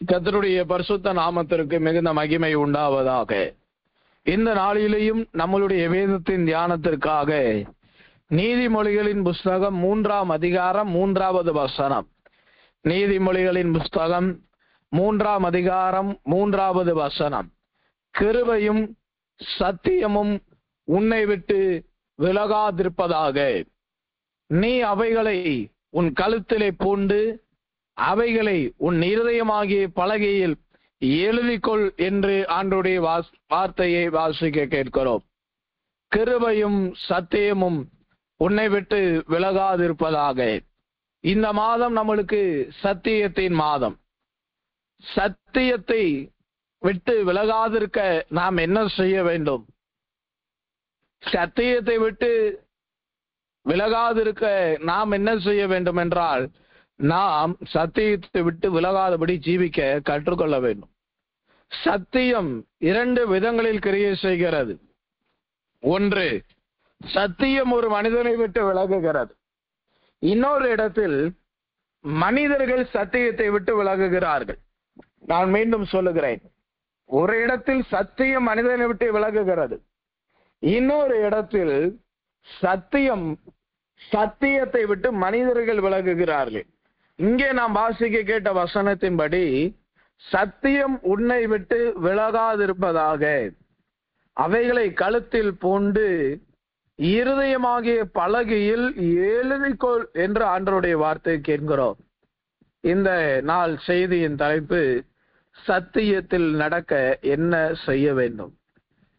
கர்த்தருடைய பரிசுத்த நாமத்திற்கு மிகுந்த மகிமை உண்டாவதாக. இந்த நாளிலேயும் நம்மளுடைய வேதத்தின் தியானத்திற்காக நீதிமொழிகளின் புஸ்தகம் 3ஆம் அதிகாரம் 3வது வசனம். நீதிமொழிகளின் புஸ்தகம் 3ஆம் அதிகாரம் 3வது வசனம். கிருபையும் சத்தியமும் உன்னை விட்டு விலகாதிருப்பதாக. நீ அவைகளை உன் கழுத்திலே பூண்டு அவைகளை உன் இருதயமாகிய பலகையில் எழுதிக்கொள் என்று ஆண்டவருடைய வார்த்தையை வாசிக்க கேட்கிறோம். கிருபையும் சத்தியமும் உன்னை விட்டு விலகாதிருப்பதாக. இந்த மாதம் நம்மளுக்கு சத்தியத்தின் மாதம். சத்தியத்தை விட்டு விலகாதிருக்க நாம் என்ன செய்ய வேண்டும்? சத்தியத்தை விட்டு விலகாதிருக்க நாம் என்ன செய்ய வேண்டும் என்றால், நாம் சத்தியத்தை விட்டு விலகாதபடி ஜீவிக்க கற்றுக்கொள்ள வேண்டும். சத்தியம் 2 விதங்களில் கிரியை செய்கிறது. ஒன்று, சத்தியம் ஒரு மனிதனை விட்டு விலகுகிறது. இன்னொரு இடத்தில் மனிதர்கள் சத்தியத்தை விட்டு விலகுகிறார்கள். நான் மீண்டும் சொல்லுகிறேன், ஒரு இடத்தில் சத்தியம் மனிதனை விட்டு விலகுகிறது, இன்னொரு இடத்தில் சத்தியத்தை விட்டு மனிதர்கள் விலகுகிறார்கள். இங்கே நாம் வாசிக்க கேட்ட வசனத்தின்படி, சத்தியம் உன்னை விட்டு விலகாதிருப்பதாக, அவைகளை கழுத்தில் பூண்டு இருதயமாகிய பலகையில் எழுதிக்கொள் என்று ஆண்டவருடைய வார்த்தை கேட்கிறோம். இந்த நாள் செய்தியின் தலைப்பு, சத்தியத்தில் நடக்க என்ன செய்ய வேண்டும்?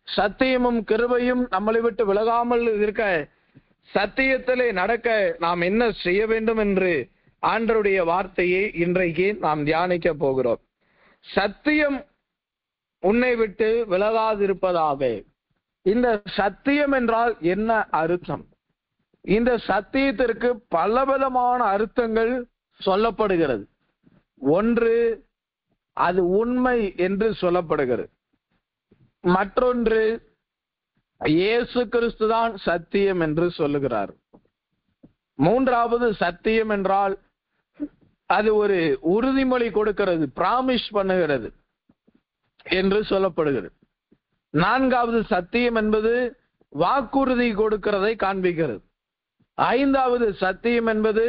சத்தியமும் கிருபையும் நம்மளை விட்டு விலகாமல் இருக்க சத்தியத்திலே நடக்க நாம் என்ன செய்ய வேண்டும் என்று ஆண்டவருடைய வார்த்தையை இன்றைக்கு நாம் தியானிக்க போகிறோம். சத்தியம் உன்னை விட்டு விலகாதிருப்பதாக. இந்த சத்தியம் என்றால் என்ன அர்த்தம்? இந்த சத்தியத்திற்கு பலவிதமான அர்த்தங்கள் சொல்லப்படுகிறது. ஒன்று, அது உண்மை என்று சொல்லப்படுகிறது. மற்றொன்று, இயேசு கிறிஸ்து தான் சத்தியம் என்று சொல்லுகிறார். மூன்றாவது, சத்தியம் என்றால் அது ஒரு உறுதிமொழி கொடுக்கிறது, பிராமிஸ் பண்ணுகிறது என்று சொல்லப்படுகிறது. நான்காவது, சத்தியம் என்பது வாக்குறுதி கொடுக்கிறதை காண்பிக்கிறது. ஐந்தாவது, சத்தியம் என்பது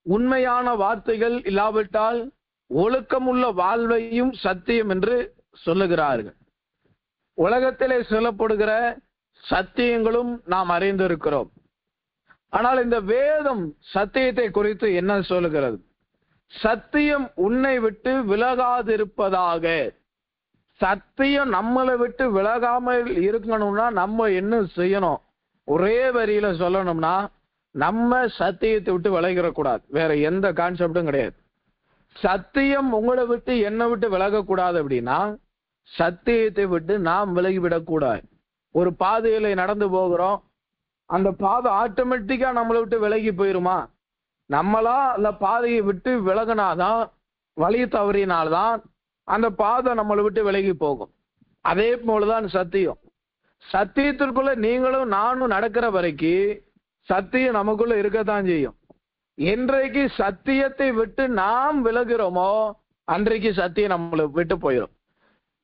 உண்மையான வார்த்தைகள் இல்லாவிட்டால் ஒழுக்கமுள்ள வாழ்வையும் சத்தியம் என்று சொல்லுகிறார்கள். உலகத்திலே சொல்லப்படுகிற சத்தியங்களும் நாம் அறிந்திருக்கிறோம். ஆனால் இந்த வேதம் சத்தியத்தை குறித்து என்ன சொல்லுகிறது? சத்தியம் உன்னை விட்டு விலகாதிருப்பதாக. சத்தியம் நம்மளை விட்டு விலகாமல் இருக்கணும்னா நம்ம என்ன செய்யணும்? ஒரே வரியில சொல்லணும்னா, நம்ம சத்தியத்தை விட்டு விலகிடக்கூடாது. வேற எந்த கான்செப்டும் கிடையாது. சத்தியம் உங்களை விட்டு என்னை விட்டு விலகக்கூடாது. அப்படின்னா சத்தியத்தை விட்டு நாம் விலகிவிடக்கூடாது. ஒரு பாதையில நடந்து போகிறோம், அந்த பாதை ஆட்டோமேட்டிக்கா நம்மளை விட்டு விலகி போயிருமா? நம்மளா அந்த பாதையை விட்டு விலகினாதான், வழி தவறினால்தான் அந்த பாதை நம்மளை விட்டு விலகி போகும். அதே போலதான் சத்தியம். சத்தியத்திற்குள்ள நீங்களும் நானும் நடக்கிற வரைக்கும் சத்தியம் நமக்குள்ள இருக்கத்தான் செய்யும். என்றைக்கு சத்தியத்தை விட்டு நாம் விலகிறோமோ அன்றைக்கு சத்தியம் நம்மளை விட்டு போயிடும்.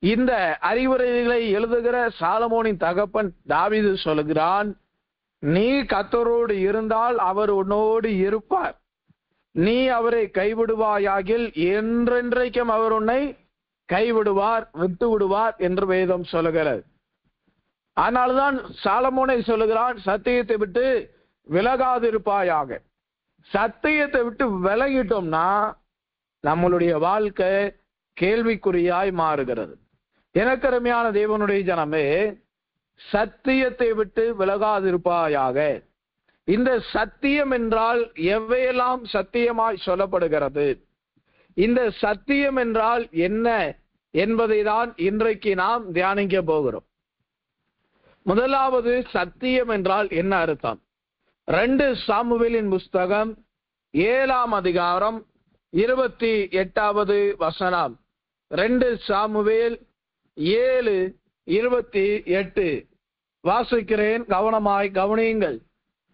இந்த அறிவுரைகளை எழுதுகிற சாலமோனின் தகப்பன் தாவீது சொல்லுகிறான், நீ கர்த்தரோடு இருந்தால் அவர் உன்னோடு இருப்பார். நீ அவரை கைவிடுவாயாகில் என்றென்றைக்கும் அவர் உன்னை கைவிடுவார், விட்டு விடுவார் என்று வேதம் சொல்லுகிறது. ஆனால்தான் சாலமோனை சொல்லுகிறான், சத்தியத்தை விட்டு விலகாதிருப்பாயாக. சத்தியத்தை விட்டு விலகிட்டோம்னா நம்மளுடைய வாழ்க்கை கேள்விக்குறியாய் மாறுகிறது. எனக்கருமையான தேவனுடைய ஜனமே, சத்தியத்தை விட்டு விலகாதிருப்பாயாக. இந்த சத்தியம் என்றால் எவையெல்லாம் சத்தியமாய் சொல்லப்படுகிறது? இந்த சத்தியம் என்றால் என்ன என்பதை தான் இன்றைக்கு நாம் தியானிக்க போகிறோம். முதலாவது, சத்தியம் என்றால் என்ன அர்த்தம்? 2 சாமுவேலின் புஸ்தகம் 7ஆம் அதிகாரம் 28வது வசனம். 2 சாமுவேல் 7:28 வாசிக்கிறேன், கவனமாய் கவனியுங்கள்.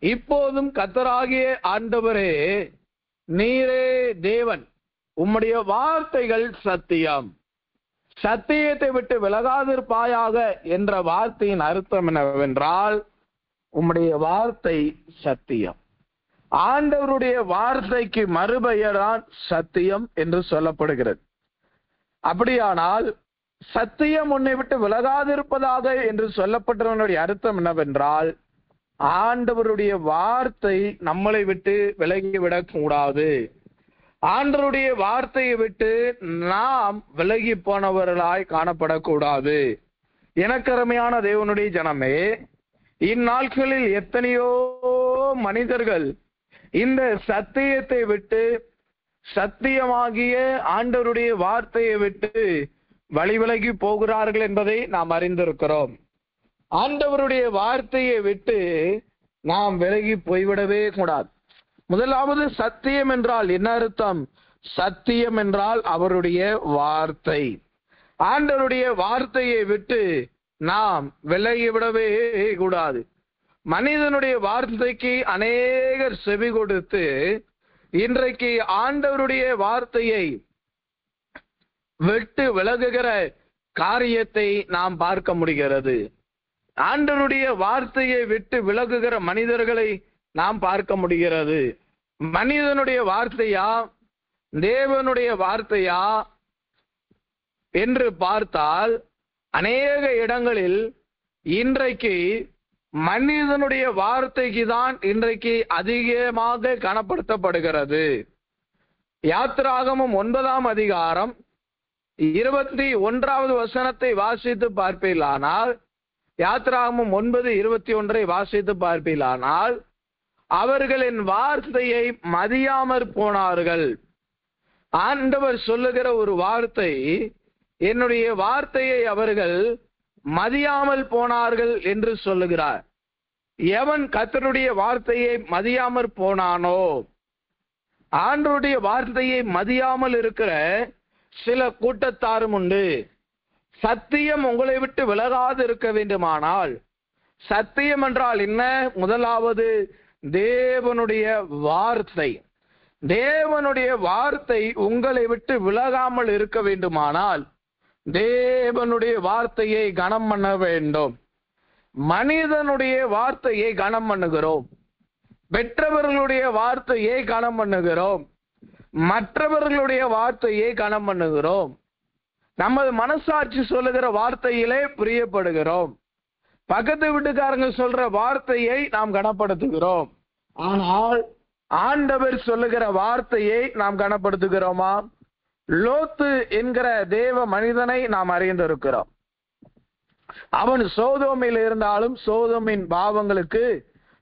இப்போதும் கர்த்தராகிய ஆண்டவரே, நீரே தேவன், உம்முடைய வார்த்தைகள் சத்தியம். சத்தியத்தை விட்டு விலகாதிருப்பாயாக என்ற வார்த்தையின் அர்த்தம் என்னவென்றால், உம்முடைய வார்த்தை சத்தியம். ஆண்டவருடைய வார்த்தைக்கு மறுபெயர்தான் சத்தியம் என்று சொல்லப்படுகிறது. அப்படியானால் சத்தியம் உன்னை விட்டு விலகாதிருப்பதாக என்று சொல்லப்பட்டவனுடைய அர்த்தம் என்னவென்றால், ஆண்டவருடைய வார்த்தை நம்மளை விட்டு விலகிவிடக் கூடாது. ஆண்டவருடைய வார்த்தையை விட்டு நாம் விலகி போனவர்களாய் காணப்படக்கூடாது. எனக்கருமையான தேவனுடைய ஜனமே, இந்நாட்களில் எத்தனையோ மனிதர்கள் இந்த சத்தியத்தை விட்டு, சத்தியமாகிய ஆண்டவருடைய வார்த்தையை விட்டு வழி விலகி போகிறார்கள் என்பதை நாம் அறிந்திருக்கிறோம். ஆண்டவருடைய வார்த்தையை விட்டு நாம் விலகி போய்விடவே கூடாது. முதலாவது, சத்தியம் என்றால் என்ன அர்த்தம்? சத்தியம் என்றால் அவருடைய வார்த்தை. ஆண்டவருடைய வார்த்தையை விட்டு நாம் விலகிவிடவே கூடாது. மனிதனுடைய வார்த்தைக்கு அநேகர் செவி கொடுத்து இன்றைக்கு ஆண்டவருடைய வார்த்தையை விட்டு விலகுகிற காரியத்தை நாம் பார்க்க முடிகிறது. ஆண்டவருடைய வார்த்தையை விட்டு விலகுகிற மனிதர்களை நாம் பார்க்க முடிகிறது. மனிதனுடைய வார்த்தையா தேவனுடைய வார்த்தையா என்று பார்த்தால், அநேக இடங்களில் இன்றைக்கு மனிதனுடைய வார்த்தைக்கு தான் இன்றைக்கு அதிகமாக கனப்படுத்தப்படுகிறது. யாத்திராகமம் 9ஆம் அதிகாரம் 21வது வசனத்தை வாசித்து பார்ப்பீர்களானால், யாத்திராகமம் 9:21 வாசித்து பார்ப்பீர்களானால், அவர்களின் வார்த்தையை மதியாமற் போனார்கள். ஆண்டவர் சொல்லுகிற ஒரு வார்த்தை, என்னுடைய வார்த்தையை அவர்கள் மதியாமல் போனார்கள் என்று சொல்லுகிறார். எவன் கர்த்தருடைய வார்த்தையை மதியாமற் போனானோ, ஆண்டவருடைய வார்த்தையை மதியாமல் இருக்கிற சில கூட்டத்தாரும் உண்டு. சத்தியம் உங்களை விட்டு விலகாது இருக்க வேண்டுமானால், சத்தியம் என்றால் என்ன? முதலாவது, தேவனுடைய வார்த்தை. தேவனுடைய வார்த்தை உங்களை விட்டு விலகாமல் இருக்க வேண்டுமானால், தேவனுடைய வார்த்தையை கனம் பண்ண வேண்டும். மனிதனுடைய வார்த்தையை கனம் பண்ணுகிறோம், பெற்றவர்களுடைய வார்த்தையை கனம் பண்ணுகிறோம், மற்றவர்களுடைய வார்த்தையை கனம் பண்ணுகிறோம். நமது மனசாட்சி சொல்லுகிற வார்த்தையிலே பிரியப்படுகிறோம். பக்கத்து வீட்டுக்காரங்க சொல்ற வார்த்தையை நாம் கனப்படுத்துகிறோம். ஆனால் ஆண்டவர் சொல்லுகிற வார்த்தையை நாம் கனப்படுத்துகிறோமா? லோத்து என்கிற தேவ மனிதனை நாம் அறிந்திருக்கிறோம். அவன் சோதோமில் இருந்தாலும் சோதோமின் பாவங்களுக்கு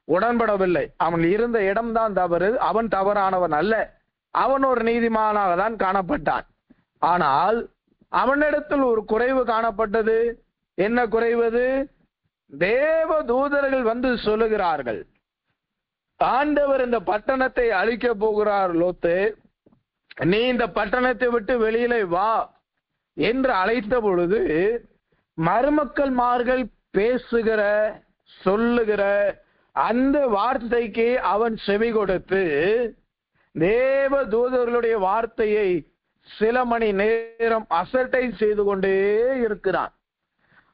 உடன்படவில்லை. அவன் இருந்த இடம்தான் தவறு. அவன் தவறானவன் அல்ல. அவன் ஒரு நீதிமானாக தான் காணப்பட்டான். ஆனால் அவனிடத்தில் ஒரு குறைவு காணப்பட்டது. என்ன குறைவது? தேவ தூதர்கள் வந்து சொல்லுகிறார்கள், ஆண்டவர் இந்த பட்டணத்தை அழிக்க போகிறார் லோத்து, நீ இந்த பட்டணத்தை விட்டு வெளியிலே வா என்று அழைத்த பொழுது, மருமக்கள்மார்கள் பேசுகிற சொல்லுகிற அந்த வார்த்தைக்கு அவன் செவி கொடுத்து தேவ தூதர்களுடைய வார்த்தையை சில மணி நேரம் அசட்டை செய்து கொண்டே இருக்கிறான்.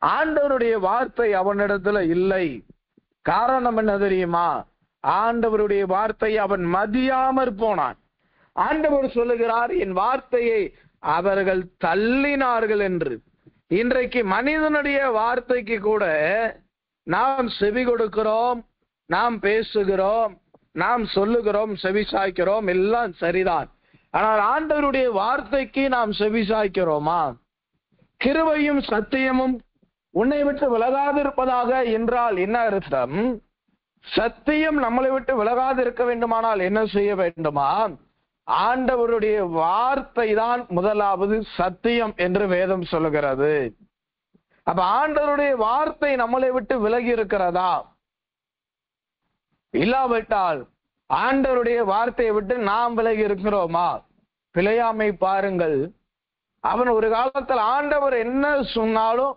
ஆண்டவருடைய வார்த்தை அவனிடத்துல இல்லை. காரணம் என்ன தெரியுமா? ஆண்டவருடைய வார்த்தை அவன் மதியாமற் போனான். ஆண்டவர் சொல்லுகிறார், என் வார்த்தையை அவர்கள் தள்ளினார்கள் என்று. இன்றைக்கு மனிதனுடைய வார்த்தைக்கு கூட நாம் செவி கொடுக்கிறோம், நாம் பேசுகிறோம், நாம் சொல்லுகிறோம், செவி சாய்க்கிறோம், எல்லாம் சரிதான். ஆனால் ஆண்டவருடைய வார்த்தைக்கு நாம் செவி சாய்க்கிறோமா? கிருபையும் சத்தியமும் உன்னை விட்டு விலகாதிருப்பதாக என்றால் என்ன அர்த்தம்? சத்தியம் நம்மளை விட்டு விலகாது இருக்க வேண்டுமானால் என்ன செய்ய வேண்டுமா? ஆண்டவருடைய வார்த்தை தான் முதலாவது சத்தியம் என்று வேதம் சொல்லுகிறது. அப்ப ஆண்டவருடைய வார்த்தை நம்மளை விட்டு விலகி இருக்கிறதா? இல்லாவிட்டால் ஆண்டவருடைய வார்த்தையை விட்டு நாம் விலகி இருக்கிறோமா? பிழையாமை பாருங்கள். அவன் ஒரு காலத்தில் ஆண்டவர் என்ன சொன்னாலும்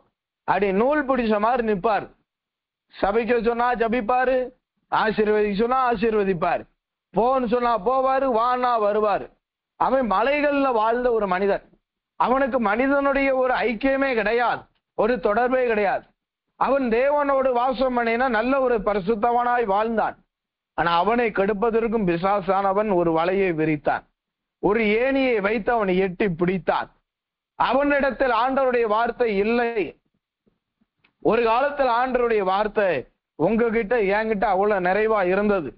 அப்படி நூல் பிடிச்ச மாதிரி நிற்பார். சபைக்கு சொன்னா ஜபிப்பாரு, ஆசீர்வதிக்க சொன்னா ஆசீர்வதிப்பார், போன்னு சொன்னா போவாரு, வானா வருவார். அவன் மலைகள்ல வாழ்ந்த ஒரு மனிதன். அவனுக்கு மனிதனுடைய ஒரு ஐக்கியமே கிடையாது, ஒரு தொடர்பே கிடையாது. அவன் தேவனோடு வாசம் பண்ணினா நல்ல ஒரு பரிசுத்தவனாய் வாழ்ந்தான். ஆனா அவனை கெடுப்பதற்கும் பிசாசானவன் ஒரு வலையை விரித்தான், ஒரு ஏணியை வைத்து அவனை எட்டி பிடித்தான். அவனிடத்தில் ஆண்டவருடைய வார்த்தை இல்லை. ஒரு காலத்தில் ஆண்டவருடைய வார்த்தை உங்ககிட்ட என்கிட்ட அவ்வளவு நிறைவா இருந்தது.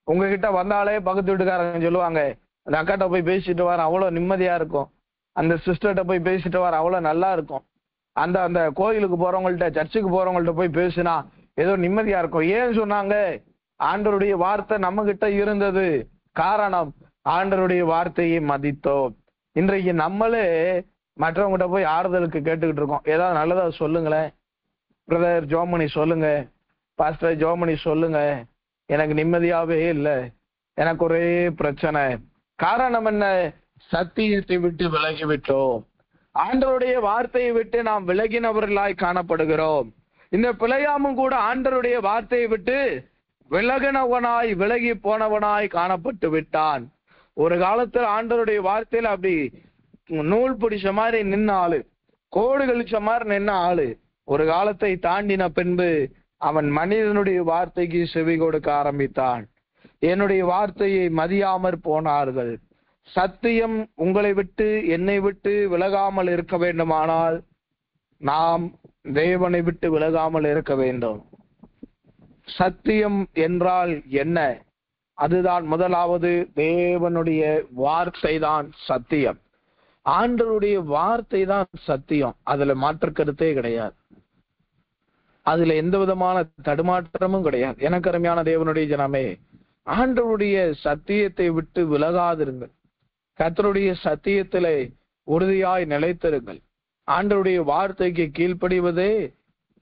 உங்ககிட்ட வந்தாலே பக்கத்து வீட்டுக்காரங்க சொல்லுவாங்க, அந்த அக்காட்ட போய் பேசிட்டு வர அவ்வளவு நிம்மதியா இருக்கும், அந்த சிஸ்டர்கிட்ட போய் பேசிட்டு வர அவ்வளவு நல்லா இருக்கும், அந்த அந்த கோயிலுக்கு போறவங்கள்ட்ட சர்ச்சுக்கு போறவங்கள்ட்ட போய் பேசினா ஏதோ நிம்மதியா இருக்கும். ஏன் சொன்னாங்க? ஆண்டவருடைய வார்த்தை நம்ம கிட்ட இருந்தது. காரணம், ஆண்டவருடைய வார்த்தையை மதித்தோம். இன்றைக்கு நம்மளே மற்றவங்ககிட்ட போய் ஆறுதலுக்கு கேட்டுக்கிட்டு இருக்கோம். ஏதாவது நல்லதா சொல்லுங்களேன், பிரதர் ஜோமணி சொல்லுங்க, பாஸ்டர் ஜோமணி சொல்லுங்க, எனக்கு நிம்மதியாவே இல்லை, எனக்கு ஒரே பிரச்சனை. காரணம் என்ன? சத்தியத்தை விட்டு விலகிவிட்டோம். ஆண்டவருடைய வார்த்தையை விட்டு நாம் விலகினவர்களாய் காணப்படுகிறோம். இந்த பிழையாமும் கூட ஆண்டவருடைய வார்த்தையை விட்டு விலகினவனாய் விலகி போனவனாய் காணப்பட்டு விட்டான். ஒரு காலத்தில் ஆண்டவருடைய வார்த்தையில அப்படி நூல் பிடிச்ச மாதிரி நின்ன ஆளு, கோடு கழிச்ச மாதிரி நின்ன ஆளு, ஒரு காலத்தை தாண்டின பின்பு அவன் மனிதனுடைய வார்த்தைக்கு செவி கொடுக்க ஆரம்பித்தான். என்னுடைய வார்த்தையை மதியாமற் போனார்கள். சத்தியம் உங்களை விட்டு என்னை விட்டு விலகாமல் இருக்க வேண்டுமானால் நாம் தேவனை விட்டு விலகாமல் இருக்க வேண்டும். சத்தியம் என்றால் என்ன? அதுதான் முதலாவது, தேவனுடைய வார்த்தை தான் சத்தியம். ஆண்டவருடைய வார்த்தை தான் சத்தியம். அதுல மாற்று கருத்தே கிடையாது, அதுல எந்த விதமான தடுமாற்றமும் கிடையாது. எனக்கு அருமையான தேவனுடைய ஜனமே, ஆண்டவருடைய சத்தியத்தை விட்டு விலகாதிருங்கள். கர்த்தருடைய சத்தியத்திலே உறுதியாய் நிலைத்திருங்கள். ஆண்டவருடைய வார்த்தைக்கு கீழ்ப்படிவதே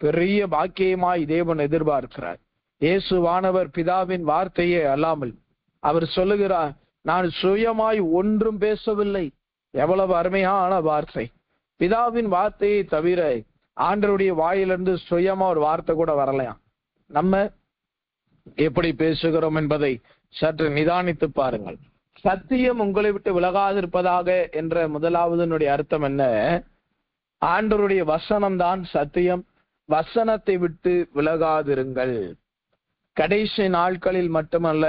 பெரிய பாக்கியமாய் தேவன் எதிர்பார்க்கிறார். இயேசுவானவர் பிதாவின் வார்த்தையே அல்லாமல் அவர் சொல்லுகிறார், நான் சுயமாய் ஒன்றும் பேசவில்லை. எவ்வளவு அருமையான வார்த்தை! பிதாவின் வார்த்தையை தவிர ஆண்டவருடைய வாயிலிருந்து சுயமா ஒரு வார்த்தை கூட வரலையா? நம்ம எப்படி பேசுகிறோம் என்பதை சற்று நிதானித்து பாருங்கள். சத்தியம் உங்களை விட்டு விலகாதிருப்பதாக என்ற முதலாவதனுடைய அர்த்தம் என்ன? ஆண்டவருடைய வசனம் தான் சத்தியம். வசனத்தை விட்டு விலகாதிருங்கள். கடைசி நாட்களில் மட்டுமல்ல,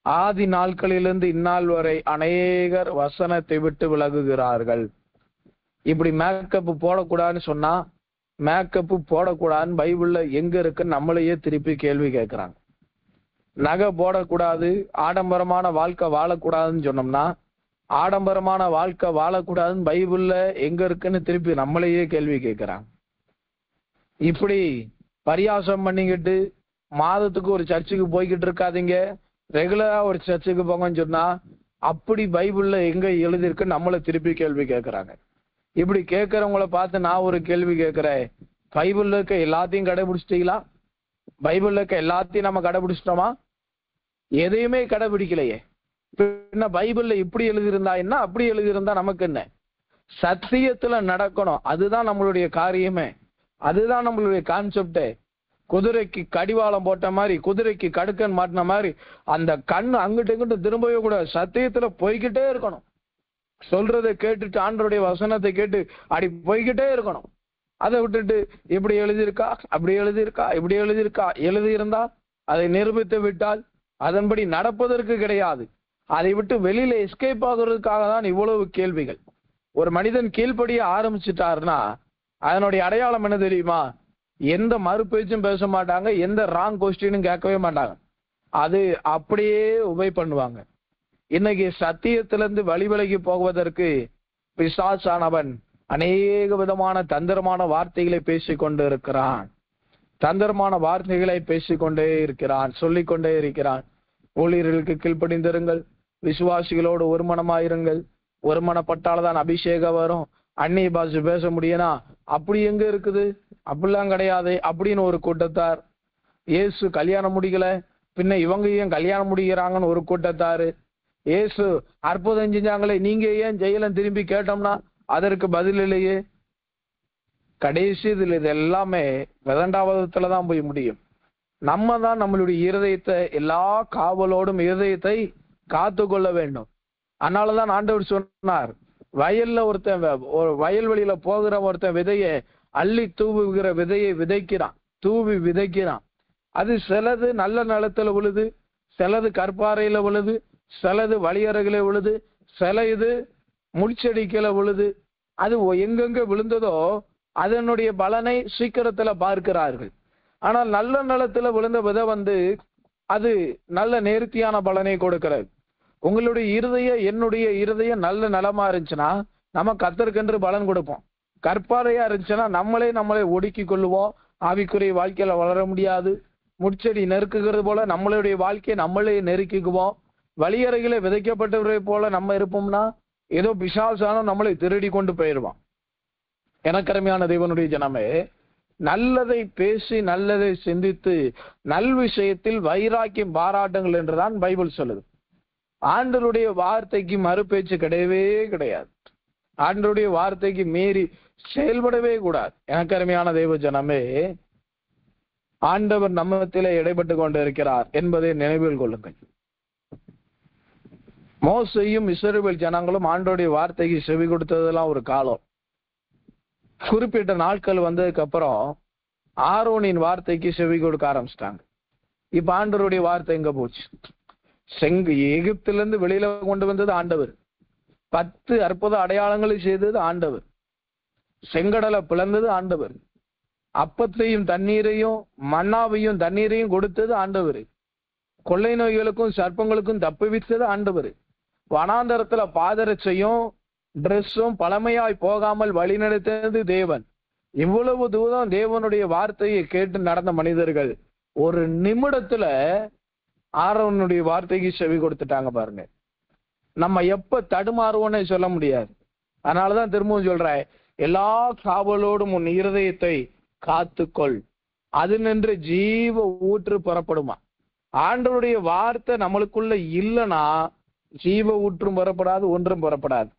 ஆதி நாட்களிலிருந்து இந்நாள் வரை அநேகர் வசனத்தை விட்டு விலகுகிறார்கள். இப்படி மேக்கப் போடக்கூடாதுன்னு சொன்னா, மேக்கப் போடக்கூடாதுன்னு பைபிள்ல எங்க இருக்குன்னு நம்மளையே திருப்பி கேள்வி கேட்கிறாங்க. நகை போடக்கூடாது, ஆடம்பரமான வாழ்க்கை வாழக்கூடாதுன்னு சொன்னோம்னா, ஆடம்பரமான வாழ்க்கை வாழக்கூடாதுன்னு பைபிள்ல எங்க இருக்குன்னு திருப்பி நம்மளையே கேள்வி கேட்கிறாங்க. இப்படி பரியாசம் பண்ணிக்கிட்டு மாதத்துக்கு ஒரு சர்ச்சுக்கு போய்கிட்டு இருக்காதீங்க, ரெகுலரா ஒரு சர்ச்சுக்கு போங்கன்னு சொன்னா, அப்படி பைபிள்ல எங்க எழுதிருக்கு நம்மளை திருப்பி கேள்வி கேட்கிறாங்க. இப்படி கேட்கறவங்கள பார்த்து நான் ஒரு கேள்வி கேட்கிறேன், பைபிள்ல இருக்க எல்லாத்தையும் கடைபிடிச்சிட்டீங்களா? பைபிள்ல இருக்க எல்லாத்தையும் நம்ம கடைபிடிச்சிட்டோமா? எதையுமே கடைபிடிக்கலையே. பின்ன பைபிள்ல இப்படி எழுதியிருந்தா என்ன, அப்படி எழுதியிருந்தா நமக்கு என்ன? சத்தியத்துல நடக்கணும், அதுதான் நம்மளுடைய காரியமே, அதுதான் நம்மளுடைய கான்செப்டே. குதிரைக்கு கடிவாளம் போட்ட மாதிரி, குதிரைக்கு கடுக்கன் மாட்டின மாதிரி அந்த கண்ணு அங்கிட்டு இங்கிட்டு திரும்பவே கூட சத்தியத்துல போய்கிட்டே இருக்கணும். சொல்றதை கேட்டுட்டு ஆண்டவருடைய வசனத்தை கேட்டு அப்படி போய்கிட்டே இருக்கணும். அதை விட்டுட்டு இப்படி எழுதியிருக்கா, அப்படி எழுதியிருக்கா, இப்படி எழுதியிருக்கா, எழுதியிருந்தா அதை நிரூபித்து விட்டால் அதன்படி நடப்பதற்கு கிடையாது. அதை விட்டு வெளியில எஸ்கேப் ஆகுறதுக்காக தான் இவ்வளவு கேள்விகள். ஒரு மனிதன் கீழ்ப்படிய ஆரம்பிச்சுட்டாருன்னா அதனுடைய அடையாளம் என்ன தெரியுமா? எந்த மறுபேச்சும் பேச மாட்டாங்க, எந்த ராங் கொஸ்டினும் கேட்கவே மாட்டாங்க, அது அப்படியே உபை பண்ணுவாங்க. இன்னைக்கு சத்தியத்திலிருந்து வழி விலகி போவதற்கு பிசாசானவன் அநேக விதமான தந்திரமான வார்த்தைகளை பேசிக்கொண்டு இருக்கிறான். தந்திரமான வார்த்தைகளை பேசிக்கொண்டே இருக்கிறான், சொல்லிக்கொண்டே இருக்கிறான். ஊழியர்களுக்கு கீழ்ப்படிந்திருங்கள், விசுவாசிகளோடு ஒருமனமாயிருங்கள், ஒருமனப்பட்டால்தான் அபிஷேகம் வரும், அந்நிய பாஷை பேச முடியும்னா அப்படி எங்க இருக்குது? அப்படிலாம் கிடையாது அப்படின்னு ஒரு கூட்டத்தார். இயேசு கல்யாணம் முடிக்கல, பின்ன இவங்க ஏன் கல்யாணம் முடிக்கிறாங்கன்னு ஒரு கூட்டத்தாரு. இயேசு அற்புதம் செஞ்சாங்களே, நீங்க ஏன் ஜெயிலம் திரும்பி கேட்டோம்னா அதற்கு பதில் இல்லையே. கடைசி இதுல இது எல்லாமே விதண்டாவதத்துலதான் போய் முடியும். நம்ம தான் நம்மளுடைய இருதயத்தை எல்லா காவலோடும் இருதயத்தை காத்து கொள்ள வேண்டும். அதனாலதான் ஆண்டவர் சொன்னார், வயல்ல ஒருத்தன் வயல்வெளியில போகிற ஒருத்தன் விதையை அள்ளி தூவுகிற விதையை தூவி விதைக்கிறான். அது சிலது நல்ல நிலத்துல விழுது, சிலது கற்பாறையில விழுது, சிலது வழியறையில விழுது, சில இது முள்செடிக்கல விழுது. அது எங்கெங்க விழுந்ததோ அதனுடைய பலனை சீக்கிரத்துல பார்க்கிறார்கள். ஆனால் நல்ல நிலத்துல விழுந்த விதை அது நல்ல நேர்த்தியான பலனை கொடுக்கிறது. உங்களுடைய இருதயம், என்னுடைய இருதயம் நல்ல நலமா இருந்துச்சுன்னா நம்ம கர்த்தருக்கென்று பலன் கொடுப்போம். கற்பாறையா இருந்துச்சுன்னா நம்மளை ஒடுக்கி கொள்ளுவோம். ஆவிக்குரிய வாழ்க்கையில வளர முடியாது. முட்செடி நெருக்குகிறது போல நம்மளுடைய வாழ்க்கையை நம்மளே நெருக்கிக்குவோம். வழியறைகளை விதைக்கப்பட்டவரை போல நம்ம இருப்போம்னா ஏதோ பிசாசான நம்மளை திருடி கொண்டு போயிடுவான். எனக்கருமையான தேவனுடைய ஜனமே, நல்லதை பேசி நல்லதை சிந்தித்து நல் விஷயத்தில் வைராக்கியம் பாராட்டுங்கள் என்றுதான் பைபிள் சொல்லுது. ஆண்டவருடைய வார்த்தைக்கு மறுபேச்சு கிடையவே கிடையாது. ஆண்டவருடைய வார்த்தைக்கு மீறி செயல்படவே கூடாது. எனக்கருமையான தேவ ஜனமே, ஆண்டவர் நம்மத்திலே இடைப்பட்டு கொண்டு இருக்கிறார் என்பதை நினைவில் கொள்ளுங்கள். மோசேயும் இஸ்ரவேல் ஜனங்களும் ஆண்டவருடைய வார்த்தைக்கு செவி கொடுத்ததெல்லாம் ஒரு காலம். குறிப்பிட்ட நாட்கள் வந்ததுக்கு அப்புறம் ஆரோனின் வார்த்தைக்கு செவி கொடுக்க ஆரம்பிச்சிட்டாங்க. இப்ப ஆண்டவருடைய வார்த்தை எங்க போச்சு? எகிப்திலிருந்து வெளியில கொண்டு வந்தது ஆண்டவர். 10 அற்புத அடையாளங்களை செய்தது ஆண்டவர். செங்கடலை பிளந்தது ஆண்டவர். அப்பத்தையும் தண்ணீரையும் மன்னாவையும் தண்ணீரையும் கொடுத்தது ஆண்டவர். கொள்ளை நோய்களுக்கும் சர்ப்பங்களுக்கும் தப்புவித்தது ஆண்டவர். வனாந்தரத்துல பாதரட்சையும் டிரெஸ்ஸும் பழமையாய் போகாமல் வழிநடத்தினது தேவன். இவ்வளவு தூரம் தேவனுடைய வார்த்தையை கேட்டு நடந்த மனிதர்கள் ஒரு நிமிடத்துல ஆரோனுடைய வார்த்தைக்கு செவி கொடுத்துட்டாங்க பாருங்க. நம்ம எப்ப தடுமாறுவோன்னு சொல்ல முடியாது. அதனாலதான் திரும்பவும் சொல்றேன், எல்லா காவலோடும் உன் இருதயத்தை காத்துக்கொள், அது நின்று ஜீவ ஊற்று புறப்படுமா. ஆண்டவருடைய வார்த்தை நம்மளுக்குள்ள இல்லைன்னா ஜீவ ஊற்றும் புறப்படாது, ஒன்றும் புறப்படாது.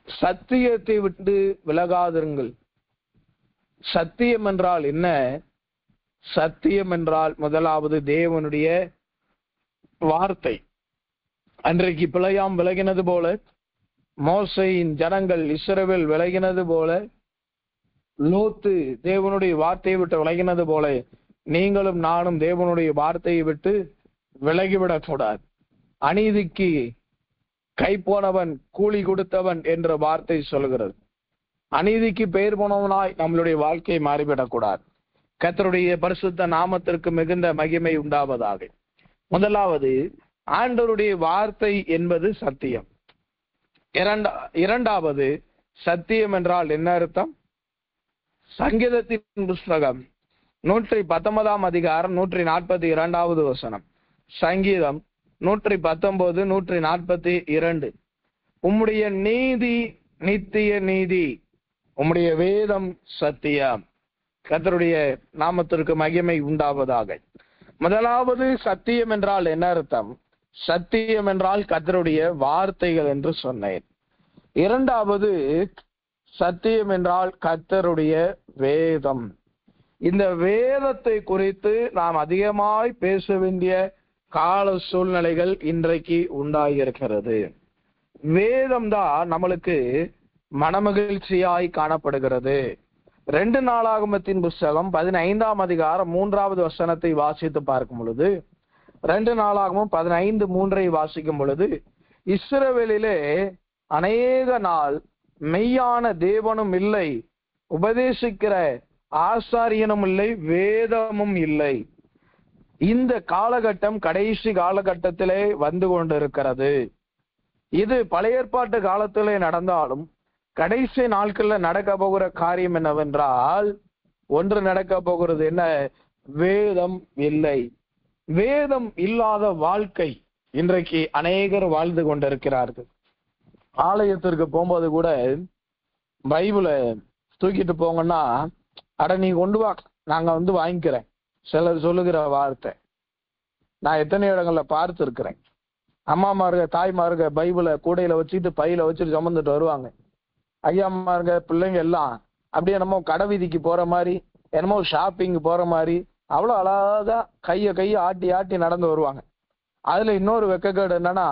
சத்தியத்தை விட்டு விலகாதிருங்கள். சத்தியம் என்றால் என்ன? சத்தியம் என்றால் முதலாவது தேவனுடைய வார்த்தை. அன்றைக்கு பிழையாம் விலகினது போல, மோசேயின் ஜனங்கள் இஸ்ரவேல் விலகினது போல, லோத்து தேவனுடைய வார்த்தையை விட்டு விலகினது போல, நீங்களும் நானும் தேவனுடைய வார்த்தையை விட்டு விலகிவிடக் கூடாது. அநீதிக்கு கை போனவன் கூலி கொடுத்தவன் என்ற வார்த்தை சொல்கிறது. அநீதிக்கு பெயர் போனவனாய் நம்மளுடைய வாழ்க்கையை மாறிவிடக்கூடாது. கர்த்தருடைய பரிசுத்த நாமத்திற்கு மிகுந்த மகிமை உண்டாவதாக. முதலாவது, ஆண்டவருடைய வார்த்தை என்பது சத்தியம். இரண்டாவது, சத்தியம் என்றால் என்ன அர்த்தம்? சங்கீதத்தின் புஸ்தகம் 119 அதிகாரம் 142 வசனம். சங்கீதம் 119 142. உம்முடைய நீதி நித்திய நீதி, உம்முடைய வேதம் சத்தியம். கர்த்தருடைய நாமத்திற்கு மகிமை உண்டாவதாக. முதலாவது, சத்தியம் என்றால் என்ன அர்த்தம்? சத்தியம் என்றால் கர்த்தருடைய வார்த்தைகள் என்று சொன்னேன். இரண்டாவது, சத்தியம் என்றால் கர்த்தருடைய வேதம். இந்த வேதத்தை குறித்து நாம் அதிகமாய் பேச வேண்டிய கால சூழ்நிலைகள் இன்றைக்கு உண்டாகியிருக்கிறது. வேதம் தான் நம்மளுக்கு மனமகிழ்ச்சியாய் காணப்படுகிறது. 2 நாளாகமத்தின் புஸ்தகம் 15 அதிகாரம் 3வது வசனத்தை வாசித்து பார்க்கும் பொழுது, 2 நாளாகமும் 15:3 வாசிக்கும் பொழுது, இஸ்ரவேலிலே அநேக நாள் மெய்யான தேவனும் இல்லை, உபதேசிக்கிற ஆசாரியனும் இல்லை, வேதமும் இல்லை. இந்த காலகட்டம் கடைசி காலகட்டத்திலே வந்து கொண்டிருக்கிறது. இது பழைய ஏற்பாட்டு காலத்திலே நடந்தாலும் கடைசி நாட்கள்ல நடக்க போகிற காரியம் என்னவென்றால், ஒன்று நடக்க போகிறது என்ன? வேதம் இல்லை. வேதம் இல்லாத வாழ்க்கை இன்றைக்கு அநேகர் வாழ்ந்து கொண்டிருக்கிறார்கள். ஆலயத்திற்கு போகும்போது கூட பைபிளை தூக்கிட்டு போங்கன்னா, அட நீ கொண்டு வா, நாங்க வாங்கிக்கிறேன். சிலர் சொல்லுகிற வார்த்தை நான் எத்தனை இடங்கள்ல பார்த்து இருக்கிறேன். அம்மாமாருங்க தாய்மாருங்க பைபிளை கூடையில வச்சுட்டு பையில வச்சுட்டு சுமந்துட்டு வருவாங்க. ஐயாமாருங்க பிள்ளைங்க எல்லாம் அப்படியே என்னமோ கடை வீதிக்கு போற மாதிரி, என்னமோ ஷாப்பிங் போற மாதிரி அவ்வளோ அழகா கையை ஆட்டி ஆட்டி நடந்து வருவாங்க. அதுல இன்னொரு வெக்கக்கேடு என்னன்னா,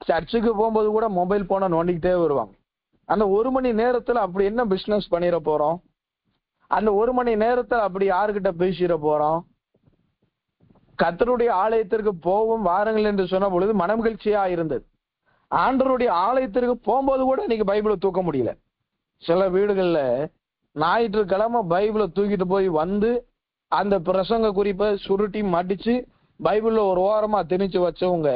சர்ச்சுக்கு போகும்போது கூட மொபைல் போனை நோண்டிக்கிட்டே வருவாங்க. அந்த 1 மணி நேரத்துல அப்படி என்ன பிசினஸ் பண்ணிட போறோம்? அந்த 1 மணி நேரத்துல அப்படி யாருக்கிட்ட பேசிட போறோம்? கர்த்தருடைய ஆலயத்திற்கு போவோம் வாருங்கள் என்று சொன்ன பொழுது மனமகிழ்ச்சியா இருந்தது. ஆண்டவருடைய ஆலயத்திற்கு போகும்போது கூட இன்னைக்கு பைபிளை தூக்க முடியல. சில வீடுகள்ல ஞாயிற்றுக்கிழமை பைபிளை தூக்கிட்டு போய் வந்து அந்த பிரசங்க குறிப்பை சுருட்டி மடிச்சு பைபிள்ல ஒரு ஓரமா திணிச்சு வச்சவங்க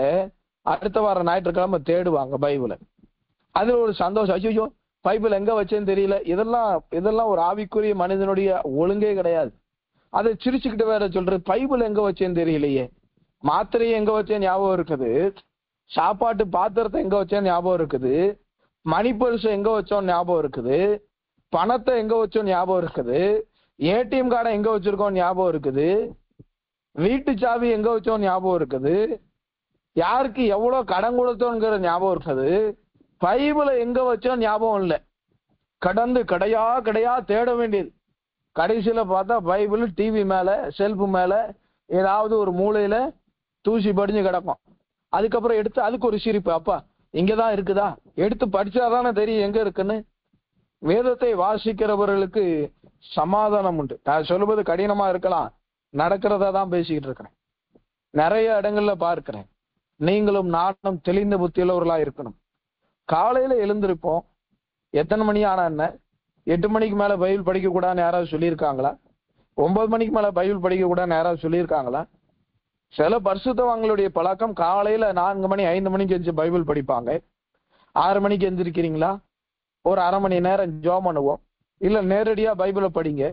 அடுத்த வாரம் ஞாயிற்றுக்கிழமை தேடுவாங்க பைபிளை. அதுல ஒரு சந்தோஷம், ஐயோ பைபிள் எங்க வச்சேன்னு தெரியல. இதெல்லாம் ஒரு ஆவிக்குரிய மனிதனுடைய ஒழுங்கே கிடையாது. அதை சிரிச்சுக்கிட்டு வேற சொல்றது, பைபிள் எங்க வச்சேன்னு தெரியலையே. மாத்திரையை எங்க வச்சேன்னு ஞாபகம் இருக்குது, சாப்பாட்டு பாத்திரத்தை எங்க வச்சேன்னு ஞாபகம் இருக்குது, மணி பரிசு எங்க வச்சோம் ஞாபகம் இருக்குது, பணத்தை எங்க வச்சோம் ஞாபகம் இருக்குது, ஏடிஎம் கார்டை எங்க வச்சிருக்கோம் ஞாபகம் இருக்குது, வீட்டு சாவி எங்க வச்சோம் ஞாபகம் இருக்குது, யாருக்கு எவ்வளவு கடன் கொடுத்தோங்கிற ஞாபகம் இருக்குது. பைபிளை எங்க வச்சோம் ஞாபகம் இல்லை. கடந்து கடையா தேட வேண்டியது. கடைசியில பார்த்தா பைபிள் டிவி மேல செல்ஃபு மேல ஏதாவது ஒரு மூலையில தூசி படிஞ்சு கிடக்கும். அதுக்கப்புறம் எடுத்து அதுக்கு ஒரு சிரிப்பு, அப்பா இங்கதான் இருக்குதா, எடுத்து படிச்சாதானே தெரியும் எங்க இருக்குன்னு. வேதத்தை வாசிக்கிறவர்களுக்கு சமாதானம் உண்டு. நான் சொல்லுவது கடினமா இருக்கலாம், நடக்கிறதா தான் பேசிக்கிட்டு இருக்கிறேன். நிறைய இடங்கள்ல பார்க்கிறேன். நீங்களும் நானும் தெளிந்த புத்தியுள்ளவர்களா இருக்கணும். காலையில எழுந்திருப்போம், எத்தனை மணி ஆனா என்ன, 8 மணிக்கு மேல பைபிள் படிக்க கூடாதுன்னு யாராவது சொல்லியிருக்காங்களா? 9 மணிக்கு மேல பைபிள் படிக்க கூடாதுன்னு யாராவது சொல்லியிருக்காங்களா? சில பரிசுத்தவான்களுடைய பழக்கம் காலையில 4 மணி 5 மணிக்கு எந்திரிச்சு பைபிள் படிப்பாங்க. 6 மணிக்கு எந்திரிக்கிறீங்களா? ஒரு அரை மணி நேரம் ஜெபம் பண்ணுவோம், இல்ல நேரடியா பைபிளை படிங்க.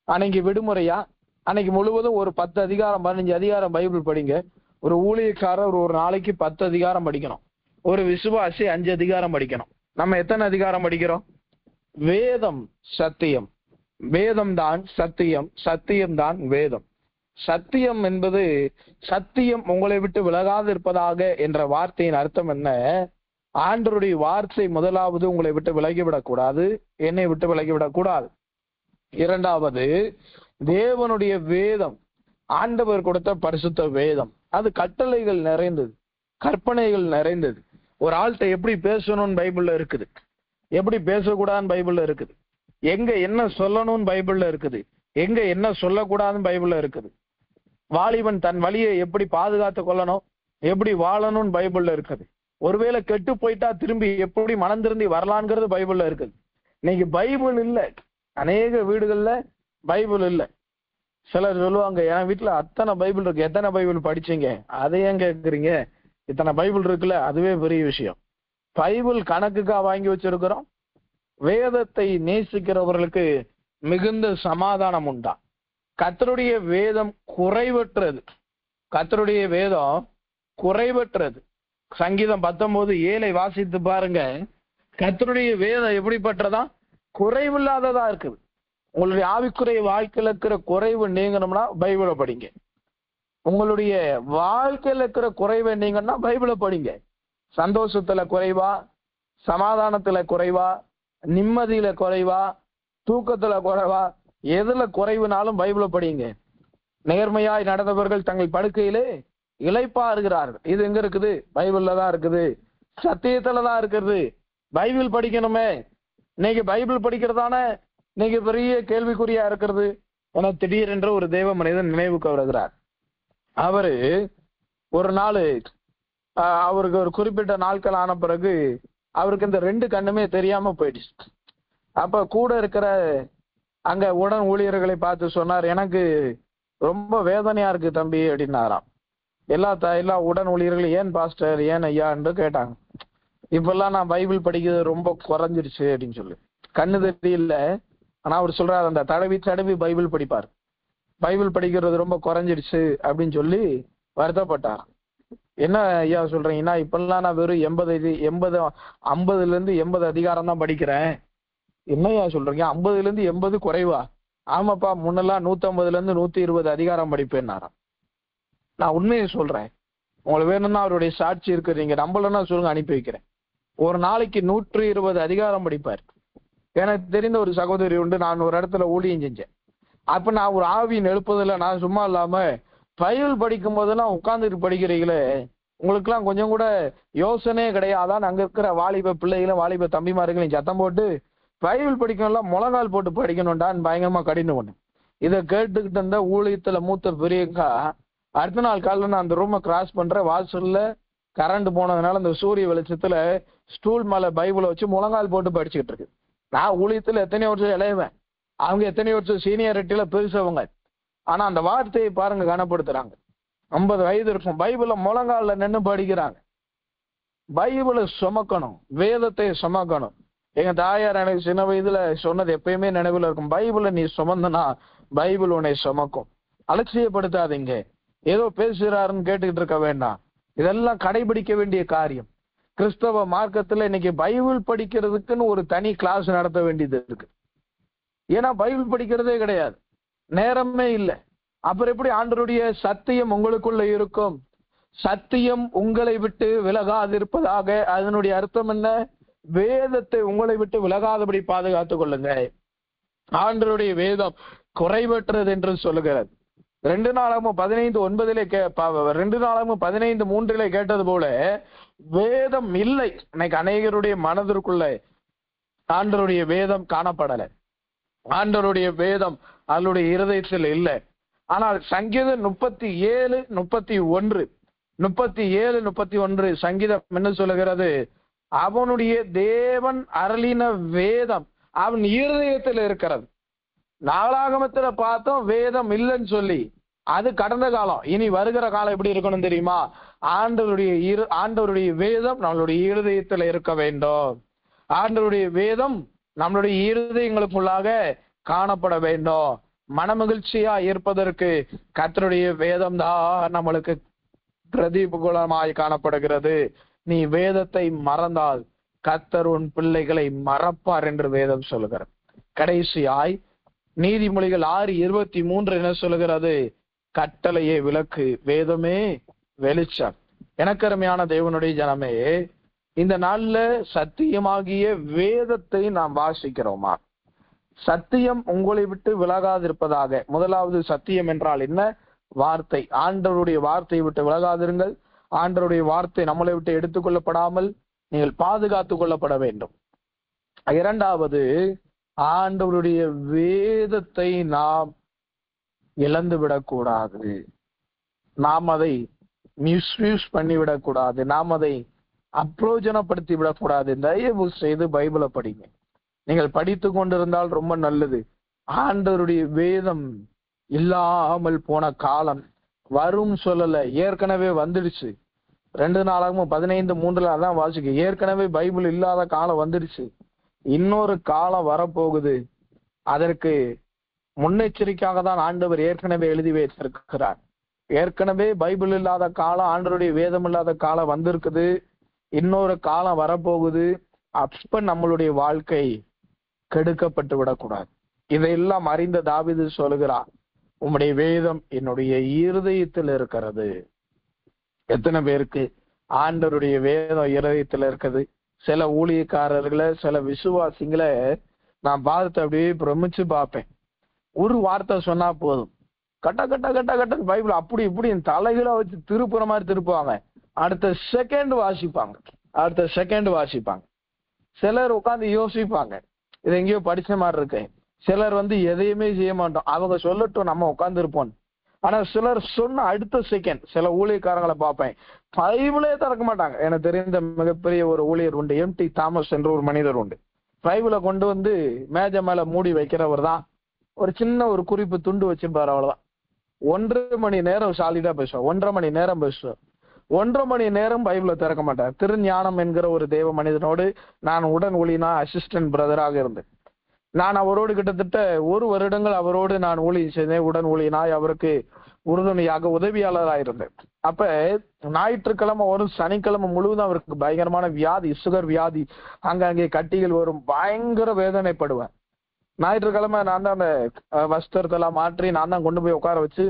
அன்னைக்கு விடுமுறையா, அன்னைக்கு முழுவதும் ஒரு 10 அதிகாரம் 15 அதிகாரம் பைபிள் படிங்க. ஒரு ஊழியக்காரர் ஒரு நாளைக்கு 10 அதிகாரம் படிக்கணும். ஒரு விசுவாசி 5 அதிகாரம் படிக்கணும். நம்ம எத்தனை அதிகாரம் படிக்கிறோம்? வேதம் சத்தியம், வேதம் தான் சத்தியம், சத்தியம் தான் வேதம். சத்தியம் என்பது, சத்தியம் உங்களை விட்டு விலகாது இருப்பதாக என்ற வார்த்தையின் அர்த்தம் என்ன? ஆண்டவருடைய வார்த்தை முதலாவது உங்களை விட்டு விலகிவிடக் கூடாது, என்னை விட்டு விலகிவிடக் கூடாது. இரண்டாவது, தேவனுடைய வேதம், ஆண்டவர் கொடுத்த பரிசுத்த வேதம், அது கட்டளைகள் நிறைந்தது, கற்பனைகள் நிறைந்தது. ஒரு ஆள்கிட்ட எப்படி பேசணும்னு பைபிள்ல இருக்குது, எப்படி பேசக்கூடாதுன்னு பைபிள்ல இருக்குது, எங்க என்ன சொல்லணும்னு பைபிள்ல இருக்குது, எங்க என்ன சொல்லக்கூடாதுன்னு பைபிள்ல இருக்குது. வாலிபன் தன் வழியை எப்படி பாதுகாத்து கொள்ளணும், எப்படி வாழணும்னு பைபிள்ல இருக்குது. ஒருவேளை கெட்டு போயிட்டா திரும்பி எப்படி மனம் திரும்பி வரலான்ங்கிறது பைபிள்ல இருக்குது. இன்னைக்கு பைபிள் இல்லை, அநேக வீடுகள்ல பைபிள் இல்லை. சிலர் சொல்லுவாங்க, என் வீட்டுல அத்தனை பைபிள் இருக்கு, எத்தனை பைபிள் படிச்சீங்க? அதை ஏன் கேட்குறீங்க? இத்தனை பைபிள் இருக்குல்ல, அதுவே பெரிய விஷயம். பைபிள் கணக்குக்கா வாங்கி வச்சிருக்கிறோம். வேதத்தை நேசிக்கிறவர்களுக்கு மிகுந்த சமாதானம் உண்டா. கர்த்தருடைய வேதம் குறைவற்றது, கர்த்தருடைய வேதம் குறைவற்றது. சங்கீதம் 19:7 வாசித்து பாருங்க. கர்த்தருடைய வேதம் எப்படிப்பட்டதா? குறைவில்லாததா இருக்குது. உங்களுடைய ஆவிக்குரிய வாழ்க்கையில இருக்கிற குறைவு நீங்கணும்னா பைபிளை படிங்க. உங்களுடைய வாழ்க்கையில இருக்கிற குறைவை நீங்கன்னா பைபிளை படிங்க. சந்தோஷத்துல குறைவா, சமாதானத்துல குறைவா, நிம்மதியில குறைவா, தூக்கத்துல குறைவா, எதுல குறைவுனாலும் பைபிளை படிங்க. நேர்மையாய் நடந்தவர்கள் தங்கள் படுக்கையிலே இளைப்பாறுகிறார்கள். இது எங்க இருக்குது? பைபிள்ல தான் இருக்குது, சத்தியத்துலதான் இருக்கிறது. பைபிள் படிக்கணுமே. இன்னைக்கு பைபிள் படிக்கிறதான இன்னைக்கு பெரிய கேள்விக்குறியா இருக்கிறது. என திடீரென்று ஒரு தேவ மனிதன் நினைவுக்கு வருகிறார். அவரு ஒரு நாள், அவருக்கு ஒரு குறிப்பிட்ட நாட்கள் ஆன பிறகு அவருக்கு இந்த 2 கண்ணுமே தெரியாம போயிடுச்சு. அப்ப கூட இருக்கிற அங்க உடன் ஊழியர்களை பார்த்து சொன்னார், எனக்கு ரொம்ப வேதனையா இருக்கு தம்பி அப்படின்னாராம். எல்லா உடன் ஊழியர்களும் ஏன் பாஸ்டர், ஏன் ஐயா என்று கேட்டாங்க. இப்பெல்லாம் நான் பைபிள் படிக்கிறது ரொம்ப குறைஞ்சிருச்சு அப்படின்னு சொல்லி. கண்ணு தெரியல, ஆனா அவர் சொல்றாரு, அந்த தடவி பைபிள் படிப்பார், பைபிள் படிக்கிறது ரொம்ப குறைஞ்சிருச்சு அப்படின்னு சொல்லி வருத்தப்பட்டார். என்ன ஐயா சொல்றீங்கன்னா, இப்பெல்லாம் நான் வெறும் 50 அதிகாரம் தான் படிக்கிறேன். என்னையா சொல்றீங்க, 50 குறைவா? ஆமாப்பா, முன்னெல்லாம் 150 120 அதிகாரம் படிப்பேன்னாராம். நான் உண்மையை சொல்றேன், உங்களுக்கு வேணும்னா அவருடைய சாட்சி இருக்கு, நீங்க நம்பலன்னா சொல்லுங்க, அனுப்பி வைக்கிறேன். ஒரு நாளைக்கு 120 அதிகாரம் படிப்பார். எனக்கு தெரிந்த ஒரு சகோதரி உண்டு, நான் ஒரு இடத்துல ஊழியம் செஞ்சேன். அப்ப நான் ஒரு ஆவியின் எழுப்புதில்லை, நான் சும்மா இல்லாம பைபிள் படிக்கும் போதெல்லாம் உட்கார்ந்துட்டு படிக்கிறீங்களே, உங்களுக்குலாம் கொஞ்சம் கூட யோசனையே கிடையாதான்? அங்க இருக்கிற வாலிப பிள்ளைகளும் வாலிப தம்பிமார்களையும் சத்தம் போட்டு பைபிள் படிக்கணும்லாம் முழங்கால் போட்டு படிக்கணும்டான்னு பயங்கரமா கடிந்து கொண்டு இதை கேட்டுக்கிட்டு இருந்த ஊழியத்துல மூத்த பெரியக்கா அடுத்த நாள் காலையில் நான் அந்த ரூமை கிராஸ் பண்ற வாசல்ல கரண்ட் போனதுனால அந்த சூரிய வெளிச்சத்துல ஸ்டூல் மேல பைபிளை வச்சு முழங்கால் போட்டு படிச்சுக்கிட்டு இருக்கு. நான் ஊழியத்துல எத்தனை வருஷம் இளையவன், அவங்க எத்தனை வருஷம் சீனியாரிட்டியில பெருசவங்க. ஆனா அந்த வார்த்தையை பாருங்க கனப்படுத்துறாங்க. 50 வயது இருக்கும், பைபிள முழங்கால நின்று படிக்கிறாங்க. பைபிளை சுமக்கணும், வேதத்தை சுமக்கணும். எங்க தாயார் எனக்கு சின்ன வயதுல சொன்னது எப்பயுமே நினைவுல இருக்கும், பைபிளை நீ சுமந்தனா பைபிள் உன்னை சுமக்கும். அலட்சியப்படுத்தாதீங்க, ஏதோ பேசுறாருன்னு கேட்டுக்கிட்டு இருக்க வேண்டாம். இதெல்லாம் கடைபிடிக்க வேண்டிய காரியம். கிறிஸ்தவ மார்க்கத்துல இன்னைக்கு பைபிள் படிக்கிறதுக்குன்னு ஒரு தனி கிளாஸ் நடத்த வேண்டியது இருக்கு. ஏன்னா பைபிள் படிக்கிறதே கிடையாது, நேரமே இல்லை. அப்புறம் எப்படி ஆண்டவருடைய சத்தியம் உங்களுக்குள்ள இருக்கும்? சத்தியம் உங்களை விட்டு விலகாதிருப்பதாக. அதனுடைய அர்த்தம் என்ன? வேதத்தை உங்களை விட்டு விலகாதபடி பாதுகாத்துக் கொள்ளுங்க. ஆண்டவருடைய வேதம் குறைவற்றது என்று சொல்லுகிறது. 2 நாளாகமம் 15:9 2 நாளாகமம் 15:3 கேட்டது போல வேதம் இல்லை. இன்னைக்கு அநேகருடைய மனதிற்குள்ள ஆண்டவருடைய வேதம் காணப்படலை. ஆண்டவருடைய வேதம் அவருடைய இருதயத்தில் இல்லை. ஆனால் சங்கீதம் 37:31 சங்கீதம் என்ன சொல்லுகிறது? அவனுடைய தேவன் அருளின வேதம் அவன் இருதயத்தில் இருக்கிறது. நாளாகமத்துல பார்த்தோம் வேதம் இல்லைன்னு சொல்லி, அது கடந்த காலம். இனி வருகிற காலம் எப்படி இருக்கணும் தெரியுமா? ஆண்டவருடைய வேதம் நம்மளுடைய இருதயத்துல இருக்க வேண்டும். ஆண்டவருடைய வேதம் நம்மளுடைய இருதயங்களுக்குள்ளாக காணப்பட வேண்டும். மனமகிழ்ச்சியா இருப்பதற்கு கர்த்தருடைய வேதம் தான் நம்மளுக்கு பிரதிபூலமாய் காணப்படுகிறது. நீ வேதத்தை மறந்தால் கர்த்தர் உன் பிள்ளைகளை மறப்பார் என்று வேதம் சொல்லுகிறது. கடைசியாய் நீதிமொழிகள் 6:23 என்ன சொல்லுகிறது? கட்டளையே விளக்கு, வேதமே வெளிச்சம். எனக்கருமையான தேவனுடைய ஜனமே, இந்த நாள்ல சத்தியமாகிய வேதத்தை நாம் வாசிக்கிறோமா? சத்தியம் உங்களை விட்டு விலகாதிருப்பதாக. முதலாவது சத்தியம் என்றால் என்ன? வார்த்தை. ஆண்டவருடைய வார்த்தையை விட்டு விலகாதிருங்கள். ஆண்டவருடைய வார்த்தை நம்மளை விட்டு எடுத்துக்கொள்ளப்படாமல் நீங்கள் பாதுகாத்துக் கொள்ளப்பட வேண்டும். இரண்டாவது, ஆண்டவருடைய வேதத்தை நாம் இழந்து விடக்கூடாது. நாம் அதை மிஸ்யூஸ் பண்ணிவிடக்கூடாது. நாம் அதை அப்ரோஜனப்படுத்தி விடக்கூடாது. தயவு செய்து பைபிளை படிங்க. நீங்கள் படித்து கொண்டிருந்தால் ரொம்ப நல்லது. ஆண்டவருடைய வேதம் இல்லாமல் போன காலம் வரும் சொல்லல, ஏற்கனவே வந்துடுச்சு. 2 நாளாகவும் 15:3 அதான் வாசிக்க. ஏற்கனவே பைபிள் இல்லாத காலம் வந்துடுச்சு. இன்னொரு காலம் வரப்போகுது. அதற்கு முன்னெச்சரிக்கையாக தான் ஆண்டவர் ஏற்கனவே எழுதி வைத்திருக்கிறார். ஏற்கனவே பைபிள் இல்லாத காலம், ஆண்டவருடைய வேதம் இல்லாத காலம் வந்திருக்குது. இன்னொரு காலம் வரப்போகுது. அப்ப நம்மளுடைய வாழ்க்கை கெடுக்கப்பட்டு விடக்கூடாது. இதையெல்லாம் அறிந்த தாவீது சொல்லுகிறார், உம்முடைய வேதம் என்னுடைய இருதயத்தில் இருக்கிறது. எத்தனை பேருக்கு ஆண்டவருடைய வேதம் இருதயத்தில் இருக்குது? சில ஊழியக்காரர்களை, சில விசுவாசிங்களை நான் பார்த்து அப்படியே பிரமிச்சு பார்ப்பேன். ஒரு வார்த்தை சொன்னா போதும், கட்ட கட்ட கட்ட கட்ட பைபிள் அப்படி இப்படி தலைகளை வச்சு திருப்புற மாதிரி திருப்புவாங்க. அடுத்த செகண்ட் வாசிப்பாங்க. சிலர் உட்காந்து யோசிப்பாங்க, இது எங்கேயோ படிச்ச மாதிரி இருக்கு. சிலர் எதையுமே செய்ய மாட்டோம், அவங்க சொல்லட்டும் நம்ம உட்கார்ந்து இருப்போம். ஆனா சிலர் சொன்ன அடுத்த செகண்ட், சில ஊழியக்காரங்களை பார்ப்பேன், பைபிளே திறக்க மாட்டாங்க. எனக்கு தெரிந்த மிகப்பெரிய ஒரு ஊழியர் உண்டு, எம்டி தாமஸ் என்ற ஒரு மனிதர் உண்டு. பைபிளை கொண்டு மேஜை மேல மூடி வைக்கிறவர் தான். ஒரு சின்ன ஒரு குறிப்பு துண்டு வச்சிருப்பாரு, அவ்வளவுதான். 1.5 மணி நேரம் சாலிடா பேசுவார். 1.5 மணி நேரம் பேசுவார். 1.5 மணி நேரம் பைபிளை திறக்க மாட்டார். திருஞானம் என்கிற ஒரு தேவ மனிதனோடு நான் உடன் ஊழியனா அசிஸ்டன்ட் பிரதராக இருந்தேன். நான் அவரோடு கிட்டத்தட்ட 1 வருடங்கள் அவரோடு நான் ஊழியம் செய்தேன். உடன் ஊழியனாய் அவருக்கு உறுதுணையாக உதவியாளராக இருந்தேன். அப்ப ஞாயிற்றுக்கிழமை வரும், சனிக்கிழமை முழுவதும் அவருக்கு பயங்கரமான வியாதி, சுகர் வியாதி, அங்கே கட்டிகள் வரும், பயங்கர வேதனைப்படுவேன். ஞாயிற்றுக்கிழமை நான் தான் அந்த வஸ்திரத்தெல்லாம் மாற்றி நான் தான் கொண்டு போய் உட்கார வச்சு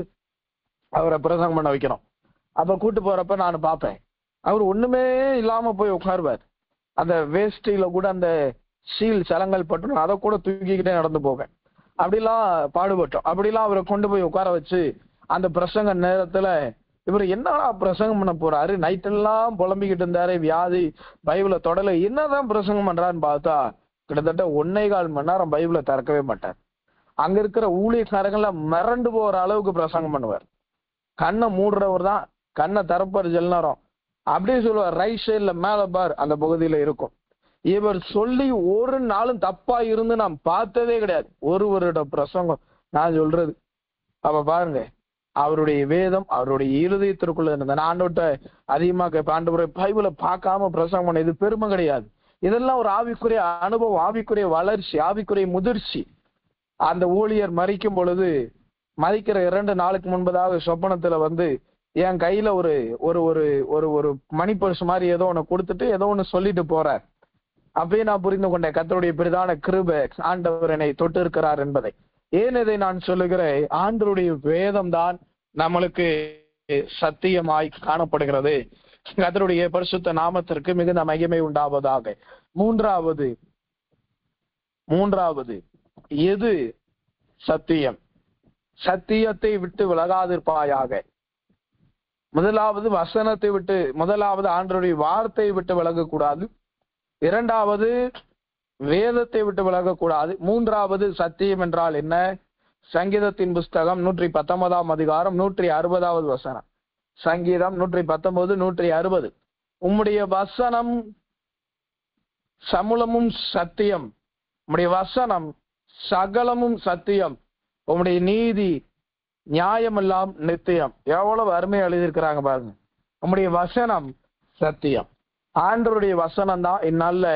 அவரை பிரசங்கம் பண்ண வைக்கணும். அப்ப கூட்டு போறப்ப நான் பார்ப்பேன், அவர் ஒண்ணுமே இல்லாம போய் உட்காருவார். அந்த வேஷ்டியில கூட அந்த சீல் சலங்கள் பட்டு அதை கூட தூக்கிக்கிட்டே நடந்து போவேன். அப்படிலாம் பாடுபட்டோம். அப்படிலாம் அவரை கொண்டு போய் உட்கார வச்சு அந்த பிரசங்க நேரத்துல இவர் என்னடா பிரசங்கம் பண்ண போறாரு, நைட்டெல்லாம் புலம்பிக்கிட்டு இருந்தாரு, வியாதி, பைபிளை தொடல, என்னதான் பிரசங்கம் பண்றான்னு பார்த்தா கிட்டத்தட்ட 1.25 மணி நேரம் பைபிளை திறக்கவே மாட்டார். அங்க இருக்கிற ஊழியக்காரங்கள மிரண்டு போற அளவுக்கு பிரசங்கம் பண்ணுவார். கண்ணை மூடுறவர் தான், கண்ணை திறப்பார் சில நேரம். அப்படியே சொல்லுவார், ரைட் சைட்ல மேல பார் அந்த பகுதியில இருக்கும். இவர் சொல்லி ஒரு நாளும் தப்பா இருந்து நான் பார்த்ததே கிடையாது. ஒரு வருட பிரசங்கம் நான் சொல்றது. அப்ப பாருங்க, அவருடைய வேதம் அவருடைய இருதயத்திற்குள்ள இருந்த. நான் ஆண்டவர்கிட்ட அதிகமா கேட்பேன், ஆண்டவரை பைபிளை பார்க்காம பிரசங்கம் பண்ண இது பெருமை கிடையாது. இதெல்லாம் ஒரு ஆவிக்குரிய அனுபவம், ஆவிக்குரிய வளர்ச்சி, ஆவிக்குரிய முதிர்ச்சி. அந்த ஊழியர் மரிக்கும் பொழுது, மதிக்கிற 2 நாளுக்கு முன்பதாக சொப்பனத்துல வந்து என் கையில ஒரு ஒரு ஒரு ஒரு ஒரு மணி பர்ஸ் மாதிரி ஏதோ ஒண்ணு கொடுத்துட்டு ஏதோ ஒண்ணு சொல்லிட்டு போறார். அப்பயே நான் புரிந்து கொண்டேன், கர்த்தருடைய பெரிதான கிருபை, ஆண்டவர் என்னை தொட்டு இருக்கிறார் என்பதை. ஏன் இதை நான் சொல்லுகிறேன், ஆண்டவருடைய வேதம் தான் நம்மளுக்கு சத்தியமாய் காணப்படுகிறது. கர்த்தருடைய பரிசுத்த நாமத்திற்கு மிகுந்த மகிமை உண்டாவதாக. மூன்றாவது எது சத்தியம்? சத்தியத்தை விட்டு விலகாதிருப்பாயாக. முதலாவது ஆண்டவருடைய வார்த்தையை விட்டு விலகக்கூடாது. 2வது வேதத்தை விட்டு விலகக்கூடாது. 3வது சத்தியம் என்றால் என்ன? சங்கீதத்தின் புஸ்தகம் 119 அதிகாரம் 160வது வசனம். சங்கீதம் 119 160. உம்முடைய வசனம் சமுலமும் சத்தியம், உம்முடைய வசனம் சகலமும் சத்தியம், உம்முடைய நீதி நியாயமெல்லாம் நித்தியம். எவ்வளவு அருமையா எழுதியிருக்கிறாங்க பாருங்க. உம்முடைய வசனம் சத்தியம். ஆண்டவருடைய வசனம் தான் இந்நாள்ல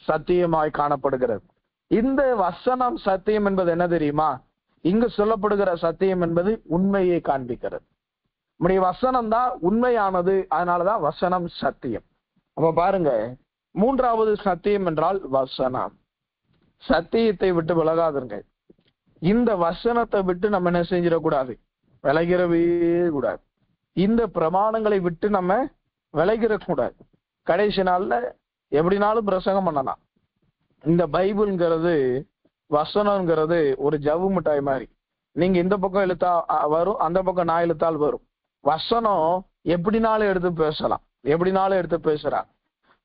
சத்தியமாய் காணப்படுகிறது. இந்த வசனம் சத்தியம் என்பது என்ன தெரியுமா? இங்கு சொல்லப்படுகிற சத்தியம் என்பது உண்மையை காண்பிக்கிறது. நம்முடைய வசனம் தான் உண்மையானது, அதனாலதான் வசனம் சத்தியம். அப்ப பாருங்க, 3வது சத்தியம் என்றால் வசனம். சத்தியத்தை விட்டு விலகாதுங்க. இந்த வசனத்தை விட்டு நம்ம என்ன செஞ்சிடக்கூடாது, விலகிறவே கூடாது. இந்த பிரமாணங்களை விட்டு நம்ம விலகிடக்கூடாது. கடைசி நாள்ல எப்படினாலும் பிரசங்கம் பண்ணலாம். இந்த பைபிள்ங்கிறது, வசனம்ங்கிறது ஒரு ஜவ்வு மிட்டாய் மாதிரி. நீங்க இந்த பக்கம் இழுத்தா வரும், அந்த பக்கம் நான் இழுத்தால் வரும். வசனம் எப்படினாலும் எடுத்து பேசுறான்.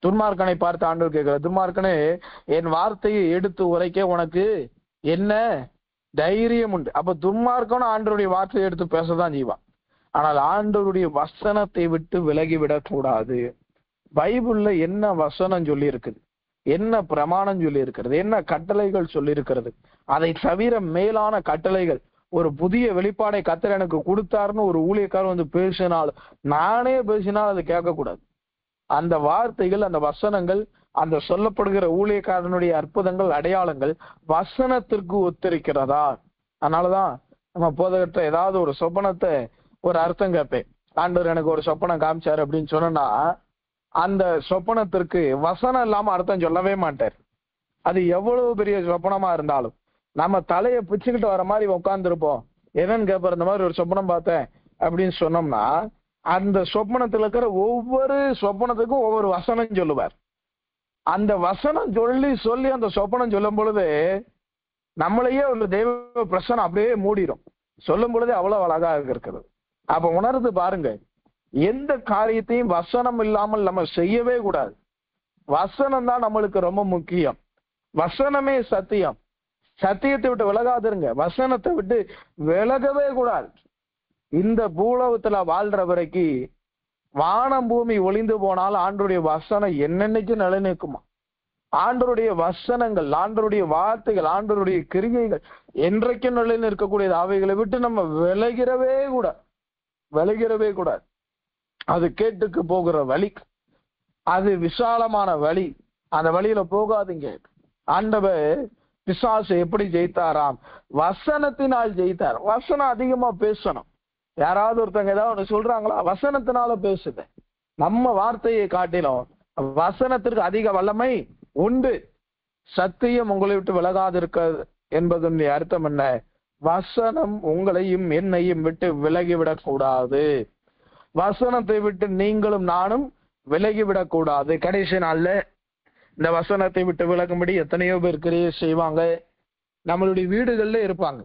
துன்மார்க்கனை பார்த்து ஆண்டவர் கேட்கிறார், துன்மார்க்கனே என் வார்த்தையை எடுத்து உரைக்க உனக்கு என்ன தைரியம் உண்டு? அப்ப துன்மார்க்கனும் ஆண்டவருடைய வார்த்தையை எடுத்து பேசதான் செய்வான். ஆனால் ஆண்டவருடைய வசனத்தை விட்டு விலகிவிடக் கூடாது. பைபிள்ல என்ன வசனம் சொல்லி இருக்குது, என்ன பிரமாணம் சொல்லி இருக்கிறது, என்ன கட்டளைகள் சொல்லி இருக்கிறது, அதை தவிர மேலான கட்டளைகள், ஒரு புதிய வெளிப்பாடை கர்த்தர் எனக்கு கொடுத்தாருன்னு ஒரு ஊழியக்காரர் வந்து பேசினாலும், நானே பேசினால் அது கேட்கக்கூடாது. அந்த வார்த்தைகள், அந்த வசனங்கள், அந்த சொல்லப்படுகிற ஊழியக்காரனுடைய அற்புதங்கள், அடையாளங்கள் வசனத்திற்கு ஒத்திருக்கிறதா? அதனாலதான் நம்ம போதகத்தை ஏதாவது ஒரு சொப்பனத்தை ஒரு அர்த்தம் கேட்பேன். ஆண்டவர் எனக்கு ஒரு சொப்பனம் காமிச்சாரு அப்படின்னு சொன்னா, அந்த சொப்பனத்திற்கு வசனம் இல்லாம அர்த்தம் சொல்லவே மாட்டார். அது எவ்வளவு பெரிய சொப்பனமா இருந்தாலும் நம்ம தலையை பிச்சுக்கிட்டு வர மாதிரி உட்கார்ந்துருப்போம். என்னன்னு கேட்பார், இந்த மாதிரி ஒரு சொப்பனம் பார்த்தேன் அப்படின்னு சொன்னோம்னா, அந்த சொப்பனத்துல இருக்கிற ஒவ்வொரு சொப்பனத்துக்கும் ஒவ்வொரு வசனம் சொல்லுவார். அந்த வசனம் சொல்லி அந்த சொப்பனம் சொல்லும் பொழுது நம்மளையே ஒரு தெய்வ பிரசனம் அப்படியே மூடிடும். சொல்லும் பொழுதே அவ்வளவு அழகாக இருக்கிறது. அப்ப உணர்ந்து பாருங்க, எந்த காரியத்தையும் வசனம் இல்லாமல் நம்ம செய்யவே கூடாது. வசனம் தான் நம்மளுக்கு ரொம்ப முக்கியம். வசனமே சத்தியம். சத்தியத்தை விட்டு விலகாதிருங்க, வசனத்தை விட்டு விலகவே கூடாது. இந்த பூலோகத்துல வாழ்ற வரைக்கும் வானம் பூமி ஒளிந்து போனாலும் ஆண்டவருடைய வசனம் என்னென்னைக்கு நிலைநிற்குமா? ஆண்டவருடைய வசனங்கள், ஆண்டவருடைய வார்த்தைகள், ஆண்டவருடைய கிரியைகள் என்றைக்கும் நிலையில் இருக்கக்கூடியது. அவைகளை விட்டு நம்ம விலகிறவே கூடாது. அது கேட்டுக்கு போகிற வழி, அது விசாலமான வழி. அந்த வழியில போகாதீங்க. ஆண்டவர் பிசாசு எப்படி ஜெயித்தாராம்? வசனத்தினால் ஜெயித்தார். வசனம் அதிகமா பேசணும். யாராவது ஒருத்தங்க ஏதாவது ஒண்ணு சொல்றாங்களா, வசனத்தினால பேசுது. நம்ம வார்த்தையை காட்டிலும் வசனத்திற்கு அதிக வல்லமை உண்டு. சத்தியம் உங்களை விட்டு விலகாதிருக்க என்பதனுடைய அர்த்தம் என்ன? வசனம் உங்களையும் என்னையும் விட்டு விலகிவிடக் கூடாது. வசனத்தை விட்டு நீங்களும் நானும் விலகிவிடக் கூடாது. கடைசி நாள்ல இந்த வசனத்தை விட்டு விலகும்படி எத்தனையோ பேர் கிரியை செய்வாங்க. நம்மளுடைய வீடுகள்ல இருப்பாங்க,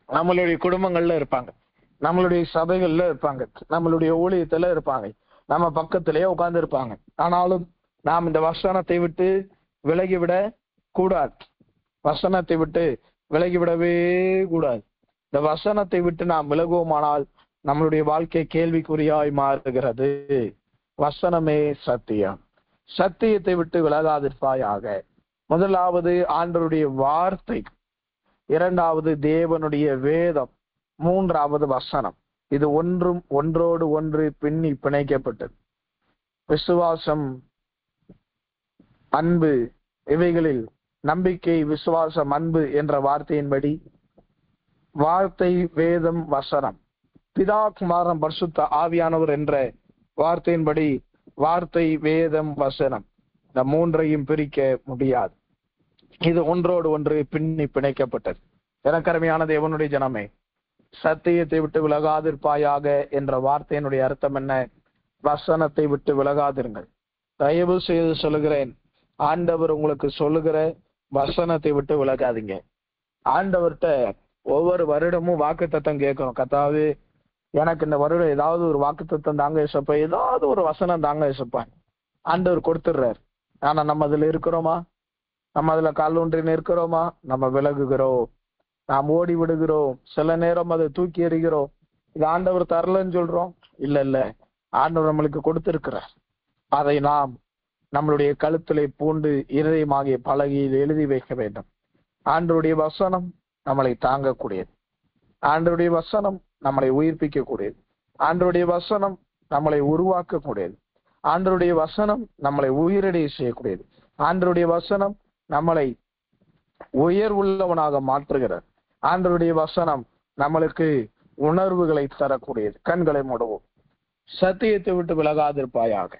நம்மளுடைய குடும்பங்கள்ல இருப்பாங்க. நம்மளுடைய சபைகள்ல இருப்பாங்க, நம்மளுடைய ஊழியத்துல இருப்பாங்க, நம்ம பக்கத்திலேயே உட்கார்ந்து இருப்பாங்க. ஆனாலும் நாம் இந்த வசனத்தை விட்டு விலகிவிட கூடாது. வசனத்தை விட்டு விலகிவிடவே கூடாது. இந்த வசனத்தை விட்டு நாம் விலகுவோமானால் நம்மளுடைய வாழ்க்கை கேள்விக்குறியாய் மாறுகிறது. வசனமே சத்தியம். சத்தியத்தை விட்டு விலகாதிருப்பாயாக. முதலாவது ஆண்டவருடைய வார்த்தை, இரண்டாவது தேவனுடைய வேதம், மூன்றாவது வசனம். இது ஒன்றோடு ஒன்று பின்னி பிணைக்கப்பட்டது. விசுவாசம், அன்பு, இவைகளில் நம்பிக்கை, விசுவாசம், அன்பு என்ற வார்த்தையின்படி வார்த்தை, வேதம், வசனம், பிதா, குமாரன், பரிசுத்த ஆவியானவர் என்ற வார்த்தையின்படி வார்த்தை, வேதம், வசனம், இந்த மூன்றையும் பிரிக்க முடியாது. இது ஒன்றோடு ஒன்று பின்னி பிணைக்கப்பட்டது. எனக்கருமையான தேவனுடைய ஜனமே, சத்தியத்தை விட்டு விலகாதிருப்பாயாக என்ற வார்த்தையினுடைய அர்த்தம் என்ன? வசனத்தை விட்டு விலகாதிருங்கள். தயவு செய்து சொல்லுகிறேன், ஆண்டவர் உங்களுக்கு சொல்லுகிற வசனத்தை விட்டு விலகாதீங்க. ஆண்டவர்கிட்ட ஒவ்வொரு வருடமும் வாக்குத்தத்தம் கேட்கணும். கர்த்தாவே, எனக்கு இந்த வருடம் ஏதாவது ஒரு வாக்குத்தத்தம் தாங்க ஏசப்பா, ஏதாவது ஒரு வசனம் தாங்க ஏசப்பா. ஆண்டவர் கொடுத்துடுறாரு. ஆனா நம்ம அதுல இருக்கிறோமா? நம்ம அதுல கால் ஒன்றின்னு இருக்கிறோமா? நம்ம விலகுகிறோம், நாம் ஓடி விடுகிறோம், சில நேரம் அதை தூக்கி எறிகிறோம். இது ஆண்டவர் தரலன்னு சொல்றோம். இல்ல, ஆண்டவர் நம்மளுக்கு கொடுத்திருக்கிறார். அதை நாம் நம்மளுடைய கழுத்திலே பூண்டு இருதயமாகிய பலகையில் எழுதி வைக்க வேண்டும். ஆண்டவருடைய வசனம் நம்மளை தாங்கக்கூடியது. ஆண்டவருடைய வசனம் நம்மளை உயிர்ப்பிக்கக்கூடியது. ஆண்டவருடைய வசனம் நம்மளை உருவாக்கக்கூடியது. ஆண்டவருடைய வசனம் நம்மளை உயிரடைய செய்யக்கூடியது. ஆண்டவருடைய வசனம் நம்மளை உயர்வுள்ளவனாக மாற்றுகிறது. ஆண்டவருடைய வசனம் நம்மளுக்கு உணர்வுகளை தரக்கூடியது. கண்களை மூடுவோம். சத்தியத்தை விட்டு விலகாதிருப்பாயாக.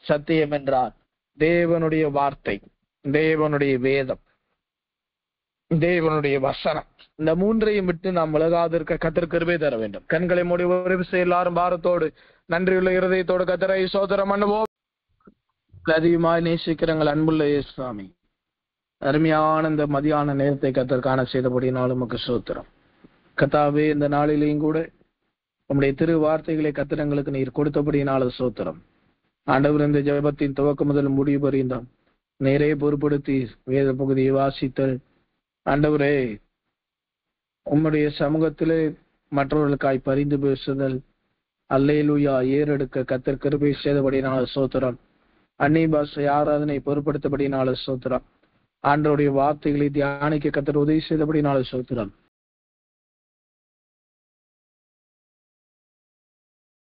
சத்தியம் என்றால் தேவனுடைய வார்த்தை, தேவனுடைய வேதம், தேவனுடைய வசனம். இந்த மூன்றையும் விட்டு நாம் விலகாதிருக்க கர்த்தர் கிருபை தர வேண்டும். கண்களை மூடி ஒரு எல்லாரும் பாரத்தோடு நன்றியுள்ள இருதயத்தோடு கர்த்தரை சோதரம் பண்ணுவோம். அதிகமாக நேசிக்கிறங்கள் அன்புள்ள இயேசுவாமி, அருமையான இந்த மதியான நேரத்தை கர்த்தர் காண செய்தபடினாலும் உமக்கு ஸ்தோத்திரம். கர்த்தாவே, இந்த நாளிலேயும் கூட நம்முடைய திரு வார்த்தைகளை கர்த்தர் நீர் கொடுத்தபடினாலும் ஸ்தோத்திரம். ஆண்டவர், இந்த ஜெபத்தின் துவக்கம் முதல் முடிவு பரிந்தோம் நேரே பொறுப்படுத்தி வேத பகுதியை வாசித்தல். ஆண்டவரே, உம்முடைய சமூகத்திலே மற்றவர்களுக்காய் பரிந்து பேசுதல். அல்லேலூயா ஏறெடுக்க கர்த்தர் கிருபை செய்தபடினாலும் ஸ்தோத்திரம். அந்நிய பாஷை ஆராதனை பொறுப்படுத்தபடினாலும் ஸ்தோத்திரம். ஆண்டவருடைய வார்த்தைகளை தியானிக்க கர்த்தர் உதவி செய்தபடினாலும் ஸ்தோத்திரம்.